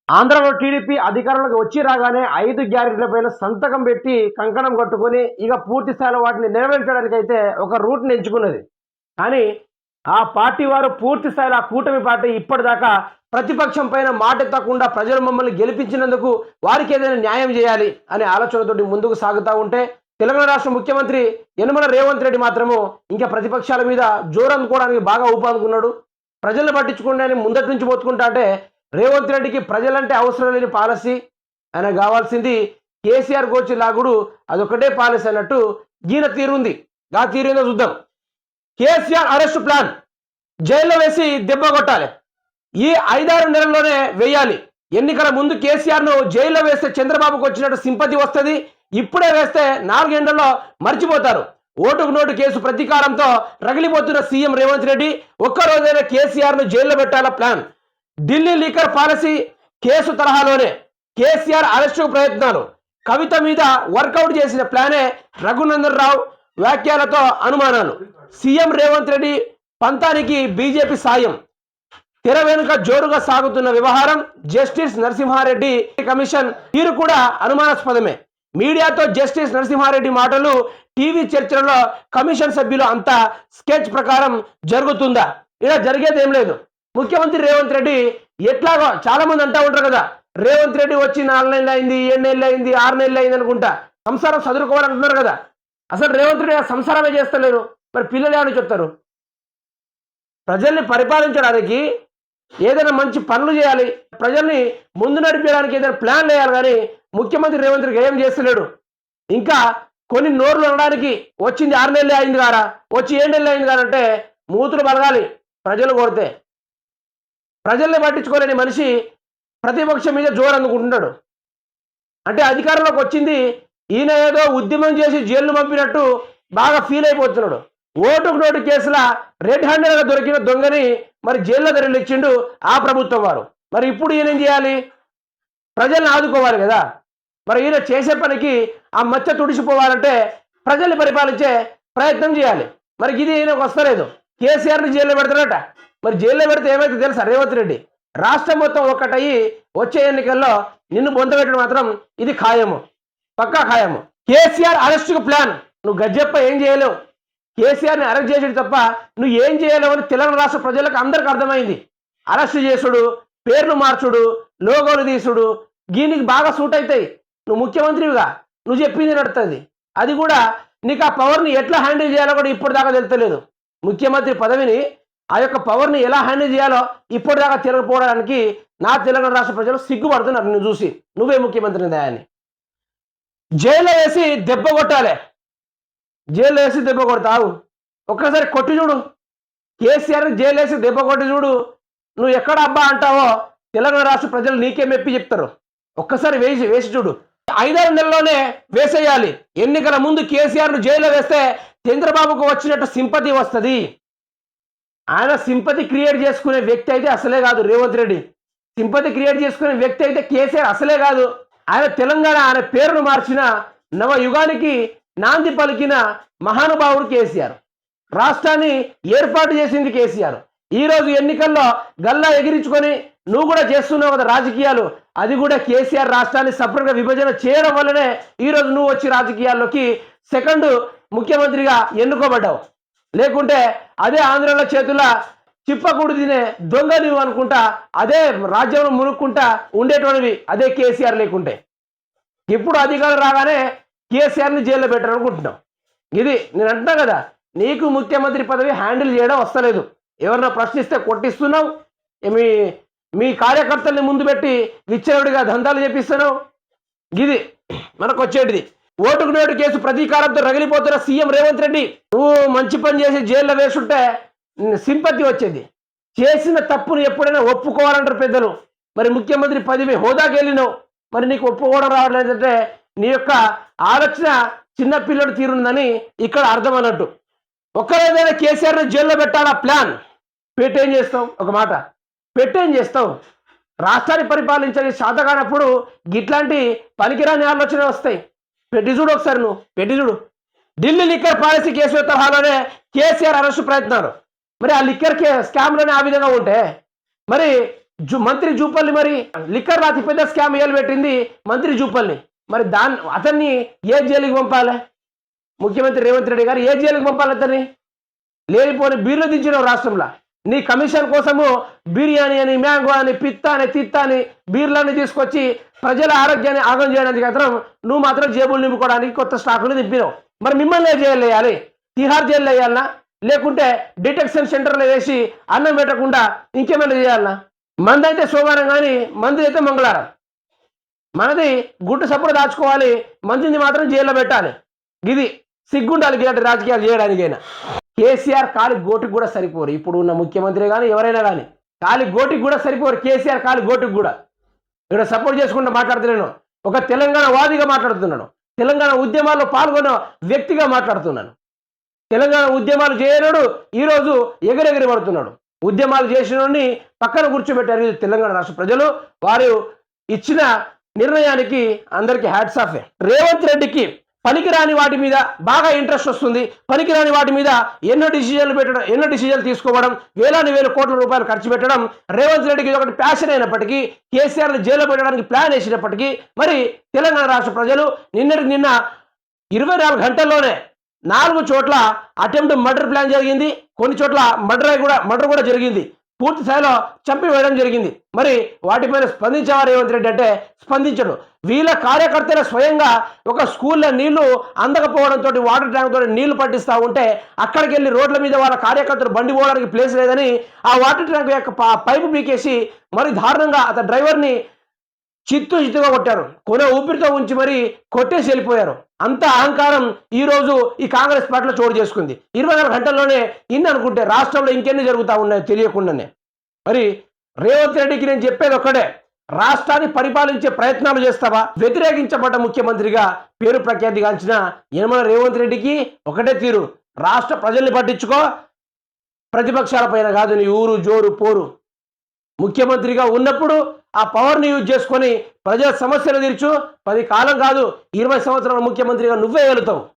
ఆంధ్రలో టీడీపీ అధికారంలోకి వచ్చి రాగానే 5 గ్యారెంటీలపైన సంతకం పెట్టి కంకణం కట్టుకొని ఇక పూర్తి స్థాయిలో వాటిని నెరవేర్చడానికైతే ఒక రూట్ని ఎంచుకున్నది. కానీ ఆ పార్టీ వారు పూర్తి స్థాయిలో ఆ కూటమి పార్టీ ఇప్పటిదాకా ప్రతిపక్షం పైన మాట ఎత్తకుండా ప్రజలు మమ్మల్ని గెలిపించినందుకు వారికి ఏదైనా న్యాయం చేయాలి అనే ఆలోచనతోటి ముందుకు సాగుతూ ఉంటే తెలంగాణ రాష్ట్ర ముఖ్యమంత్రి యనమల రేవంత్ రెడ్డి మాత్రము ఇంకా ప్రతిపక్షాల మీద జోరందుకోవడానికి బాగా ఊపందుకున్నాడు. ప్రజలను పట్టించుకోండి ముందటి నుంచి పోతుకుంటా అంటే రేవంత్ రెడ్డికి ప్రజలంటే అవసరం లేని పాలసీ, ఆయన కావాల్సింది కేసీఆర్ గోచి లాగుడు అదొకటే పాలసీ అన్నట్టు ఈయన తీరుంది. ఆ తీరేందో చూద్దాం. కేసీఆర్ అరెస్ట్ ప్లాన్, జైల్లో వేసి దెబ్బ కొట్టాలి. ఈ 5-6 నెలల్లోనే వేయాలి. ఎన్నికల ముందు కేసీఆర్ను జైల్లో వేస్తే చంద్రబాబుకు వచ్చినట్టు సింపతి వస్తుంది. ఇప్పుడే వేస్తే 4 ఏళ్లలో మర్చిపోతారు. ఓటుకు నోటు కేసు ప్రతీకారంతో రగిలిపోతున్న సీఎం రేవంత్ రెడ్డి ఒక్కరోజైనా కేసీఆర్ను జైల్లో పెట్టాల plan. Delhi liquor policy case తరహాలోనే కేసీఆర్ అరెస్టు ప్రయత్నాలు, కవిత మీద వర్కౌట్ చేసిన ప్లానే రఘునందన్ రావు వ్యాఖ్యలతో అనుమానాలు. సీఎం రేవంత్ రెడ్డి పంతానికి బీజేపీ సాయం. తెర వెనుక జోరుగా సాగుతున్న వ్యవహారం. జస్టిస్ నరసింహారెడ్డి కమిషన్ తీరు కూడా అనుమానాస్పదమే. మీడియాతో జస్టిస్ నరసింహారెడ్డి మాటలు, టీవీ చర్చలలో కమిషన్ సభ్యులు అంతా స్కెచ్ ప్రకారం జరుగుతుందా? ఇలా జరిగేది ఏం లేదు. ముఖ్యమంత్రి రేవంత్ రెడ్డి ఎట్లాగో చాలా మంది అంటూ ఉంటారు కదా, రేవంత్ రెడ్డి వచ్చి 4 నెలలు అయింది, 7 నెలలు అయింది, 6 నెలలు అయింది అనుకుంటా సంసారం చదువుకోవాలంటున్నారు కదా. అసలు రేవంత్ రెడ్డి సంసారమే చేస్తలేరు, మరి పిల్లలు ఏమని చెప్తారు? ప్రజల్ని పరిపాలించడానికి ఏదైనా మంచి పనులు చేయాలి, ప్రజల్ని ముందు నడిపించడానికి ఏదైనా ప్లాన్ వేయాలి. కానీ ముఖ్యమంత్రి రేవంత్ రెడ్డి ఏం చేస్తలేడు. ఇంకా కొన్ని నోర్లు అనడానికి వచ్చింది 6 నెలలే అయింది కారా, వచ్చి 7 నెలలు అయింది కారంటే మూతులు బలగాలి. ప్రజలు కోరితే ప్రజల్ని పట్టించుకోలేని మనిషి ప్రతిపక్షం మీద జోరు అందుకుంటున్నాడు. అంటే అధికారంలోకి వచ్చింది ఈయన ఏదో ఉద్యమం చేసి జైలు పంపినట్టు బాగా ఫీల్ అయిపోతున్నాడు. ఓటుకు నోటు కేసుల రెడ్ హ్యాండెడ్గా దొరికిన దొంగని మరి జైల్లో తరలిచ్చిండు ఆ ప్రభుత్వం వారు. మరి ఇప్పుడు ఈయన ఏం చేయాలి? ప్రజల్ని ఆదుకోవాలి కదా. మరి ఈయన చేసే పనికి ఆ మచ్చ తుడిచిపోవాలంటే ప్రజల్ని పరిపాలించే ప్రయత్నం చేయాలి. మరి ఇది ఈయనకు వస్తలేదు. కేసీఆర్ని జైల్లో పెడతారట. మరి జైల్లో పెడితే ఏమైతే తెలుసా? రేవంత్ రెడ్డి రాష్ట్రం మొత్తం ఒక్కటయ్యి వచ్చే ఎన్నికల్లో నిన్ను బొందబెట్టడం మాత్రం ఇది ఖాయము, పక్కా ఖాయము. కేసీఆర్ అరెస్టుకు ప్లాన్. నువ్వు గజ్జప్ప ఏం చేయలేవు. కేసీఆర్ని అరెస్ట్ చేసేది తప్ప నువ్వు ఏం చేయలేవు అని తెలంగాణ రాష్ట్ర ప్రజలకు అందరికి అర్థమైంది. అరెస్ట్ చేసుడు, పేర్లు మార్చుడు, లోగోలు తీసుడు దీనికి బాగా సూట్ అవుతాయి. నువ్వు ముఖ్యమంత్రివిగా నువ్వు చెప్పింది నడుతుంది. అది కూడా నీకు ఆ పవర్ని ఎట్లా హ్యాండిల్ చేయాలో కూడా ఇప్పటిదాకా తెలుస్తలేదు. ముఖ్యమంత్రి పదవిని ఆ యొక్క పవర్ని ఎలా హ్యాండిల్ చేయాలో ఇప్పటిదాకా తిరగపోవడానికి నా తెలంగాణ రాష్ట్ర ప్రజలు సిగ్గుపడుతున్నారు నిన్ను చూసి. నువ్వే ముఖ్యమంత్రిని దయాన్ని. జైల్లో వేసి దెబ్బ కొట్టాలి. జైల్లో వేసి దెబ్బ కొడతావు. ఒక్కసారి కొట్టి చూడు. కేసీఆర్ని జైలు వేసి దెబ్బ కొట్టి చూడు. నువ్వు ఎక్కడ అబ్బా అంటావో తెలంగాణ రాష్ట్ర ప్రజలు నీకే మెప్పి చెప్తారు. ఒక్కసారి వేసి చూడు. 5-6 నెలల్లోనే వేసేయాలి. ఎన్నికల ముందు కేసీఆర్ను జైల్లో వేస్తే చంద్రబాబుకు వచ్చినట్టు సింపతి వస్తుంది. ఆయన సింపతి క్రియేట్ చేసుకునే వ్యక్తి అయితే అసలే కాదు రేవంత్ రెడ్డి. సింపతి క్రియేట్ చేసుకునే వ్యక్తి అయితే కేసీఆర్ అసలే కాదు. ఆయన తెలంగాణ ఆయన పేరును మార్చిన నవ యుగానికి నాంది పలికిన మహానుభావుడు కేసీఆర్. రాష్ట్రాన్ని ఏర్పాటు చేసింది కేసీఆర్. ఈరోజు ఎన్నికల్లో గల్లా ఎగిరించుకొని నువ్వు కూడా చేస్తున్నావు కదా రాజకీయాలు. అది కూడా కేసీఆర్ రాష్ట్రాన్ని సపరేట్గా విభజన చేయడం వల్లనే ఈరోజు నువ్వు వచ్చి రాజకీయాల్లోకి సెకండ్ ముఖ్యమంత్రిగా ఎన్నుకోబడ్డావు. లేకుంటే అదే ఆంధ్రలో చేతుల చిప్పకూడు తినే దొంగ నువ్వు అనుకుంటా అదే రాజ్యంలో మునుక్కుంటా ఉండేటువంటివి అదే కేసీఆర్. లేకుంటే ఇప్పుడు అధికారం రాగానే కేసీఆర్ని జైల్లో పెట్టారనుకుంటున్నావు. ఇది నేను అంటున్నా కదా, నీకు ముఖ్యమంత్రి పదవి హ్యాండిల్ చేయడం వస్తలేదు. ఎవరన్నా ప్రశ్నిస్తే కొట్టిస్తున్నావు. మీ కార్యకర్తల్ని ముందు పెట్టి విచ్చరుడిగా దందాలు చేపిస్తున్నావు. ఇది మనకు వచ్చేటిది. ఓటుకు నోటు కేసు ప్రతీకారంతో రగిలిపోతున్న సీఎం రేవంత్ రెడ్డి. నువ్వు మంచి పని చేసి జైల్లో వేసుంటే సింపతి వచ్చేది. చేసిన తప్పును ఎప్పుడైనా ఒప్పుకోవాలంటారు పెద్దలు. మరి ముఖ్యమంత్రి పదవి హోదాకి వెళ్ళినావు, మరి నీకు ఒప్పుకోవడం రావట్లేదంటే నీ యొక్క ఆలోచన చిన్నపిల్లడు తీరుందని ఇక్కడ అర్థం అన్నట్టు. ఒక్కరోజైనా కేసీఆర్ని జైల్లో పెట్టాలా ప్లాన్ పెట్టేం చేస్తావు? ఒక మాట పెట్టేం చేస్తావు? రాష్ట్రాన్ని పరిపాలించే శాత కానప్పుడు ఇట్లాంటి పనికిరాని ఆలోచన వస్తాయి. పెట్టి చూడు ఒకసారి, నువ్వు పెట్టి చూడు. ఢిల్లీ లిక్కర్ పాలసీ కేసు తరహాలోనే కేసీఆర్ అరెస్టు ప్రయత్నాలు. మరి ఆ లిక్కర్ స్కామ్లోనే ఆ విధంగా ఉంటే మరి మంత్రి జూపల్లి మరి లిక్కర్ అతిపెద్ద స్కామ్ ఏలు పెట్టింది మంత్రి జూపల్ని. మరి అతన్ని ఏ జైలుకి పంపాలి? ముఖ్యమంత్రి రేవంత్ రెడ్డి గారు ఏ జైలుకి పంపాలి అతన్ని? లేనిపోని బీర్లు దించిన రాష్ట్రంలో నీ కమిషన్ కోసము బిర్యానీ అని, మ్యాంగో అని, పిత్త అని, తిత్త అని బీర్లన్నీ తీసుకొచ్చి ప్రజల ఆరోగ్యాన్ని ఆగం చేయడానికి మాత్రం నువ్వు మాత్రం జేబులు నింపుకోవడానికి కొత్త స్టాకులు నింపినావు. మరి మిమ్మల్ని ఏ జైలు వేయాలి? తిహార్ జైల్లో వేయాలనా, లేకుంటే డిటెక్షన్ సెంటర్లో వేసి అన్నం పెట్టకుండా ఇంకేమైనా చేయాలనా? మంది అయితే సోమవారం కానీ మంది అయితే మంగళవారం. మనది గుట్టు సప్పుడు దాచుకోవాలి, మందిని మాత్రం జైల్లో పెట్టాలి. ఇది సిగ్గుండాలి ఇలాంటి రాజకీయాలు చేయడానికైనా. కేసీఆర్ కాలి గోటికి కూడా సరిపోరు. ఇప్పుడు ఉన్న ముఖ్యమంత్రి కానీ ఎవరైనా కానీ కాలి గోటికి కూడా సరిపోరు. కేసీఆర్ కాలి గోటికి కూడా ఇక్కడ సపోర్ట్ చేసుకుంటూ మాట్లాడుతున్నాను. ఒక తెలంగాణ వాదిగా మాట్లాడుతున్నాను. తెలంగాణ ఉద్యమాల్లో పాల్గొన్న వ్యక్తిగా మాట్లాడుతున్నాను. తెలంగాణ ఉద్యమాలు చేయనోడు ఈరోజు ఎగిరెగిరి పడుతున్నాడు. ఉద్యమాలు చేసినోడిని పక్కన కూర్చోబెట్టారు తెలంగాణ రాష్ట్ర ప్రజలు. వారు ఇచ్చిన నిర్ణయానికి అందరికీ హ్యాట్స్ ఆఫ్. రేవంత్ రెడ్డికి పనికిరాని వాటి మీద బాగా ఇంట్రెస్ట్ వస్తుంది. పనికిరాని వాటి మీద ఎన్నో డిసిజన్లు తీసుకోవడం, వేల కోట్ల రూపాయలు ఖర్చు పెట్టడం రేవంత్ రెడ్డికి ఒకటి ప్యాషన్ అయినప్పటికీ, కేసీఆర్ని జైల్లో పెట్టడానికి ప్లాన్ వేసినప్పటికీ మరి తెలంగాణ రాష్ట్ర ప్రజలు నిన్న 24 గంటల్లోనే 4 చోట్ల అటెంప్ట్ మర్డర్ ప్లాన్ జరిగింది. కొన్ని చోట్ల మర్డర్ కూడా జరిగింది. పూర్తి స్థాయిలో చంపివేయడం జరిగింది. మరి వాటిపైన స్పందించేవారు రేవంత్ రెడ్డి అంటే స్పందించడు. వీళ్ళ కార్యకర్తల స్వయంగా ఒక స్కూల్లో నీళ్లు అందకపోవడంతో వాటర్ ట్యాంక్ తోటి నీళ్లు పట్టిస్తూ ఉంటే అక్కడికి వెళ్ళి రోడ్ల మీద వాళ్ళ కార్యకర్తలు బండి పోవడానికి ప్లేస్ లేదని ఆ వాటర్ ట్యాంక్ యొక్క పైపు పీకేసి మరి దారుణంగా అతని డ్రైవర్ని చిత్తుగా కొట్టారు. కొన ఊపిరితో ఉంచి మరి కొట్టేసి వెళ్ళిపోయారు. అంత అహంకారం ఈరోజు ఈ కాంగ్రెస్ పార్టీలో చోటు చేసుకుంది. 24 గంటల్లోనే ఇన్ని అనుకుంటే రాష్ట్రంలో ఇంకెన్ని జరుగుతూ ఉన్నాయో తెలియకుండానే. మరి రేవంత్ రెడ్డికి నేను చెప్పేది ఒక్కడే, రాష్ట్రాన్ని పరిపాలించే ప్రయత్నాలు చేస్తావా? వ్యతిరేకించబడ్డ ముఖ్యమంత్రిగా పేరు ప్రఖ్యాతిగాంచిన యనమల రేవంత్ రెడ్డికి ఒకటే తీరు, రాష్ట్ర ప్రజల్ని పట్టించుకో, ప్రతిపక్షాల పైన కాదు నీ ఊరు జోరు పోరు. ముఖ్యమంత్రిగా ఉన్నప్పుడు ఆ పవర్ని యూజ్ చేసుకొని ప్రజల సమస్యలు తీర్చు. 10 కాలం కాదు 20 సంవత్సరాల ముఖ్యమంత్రిగా నువ్వే వెళుతావు.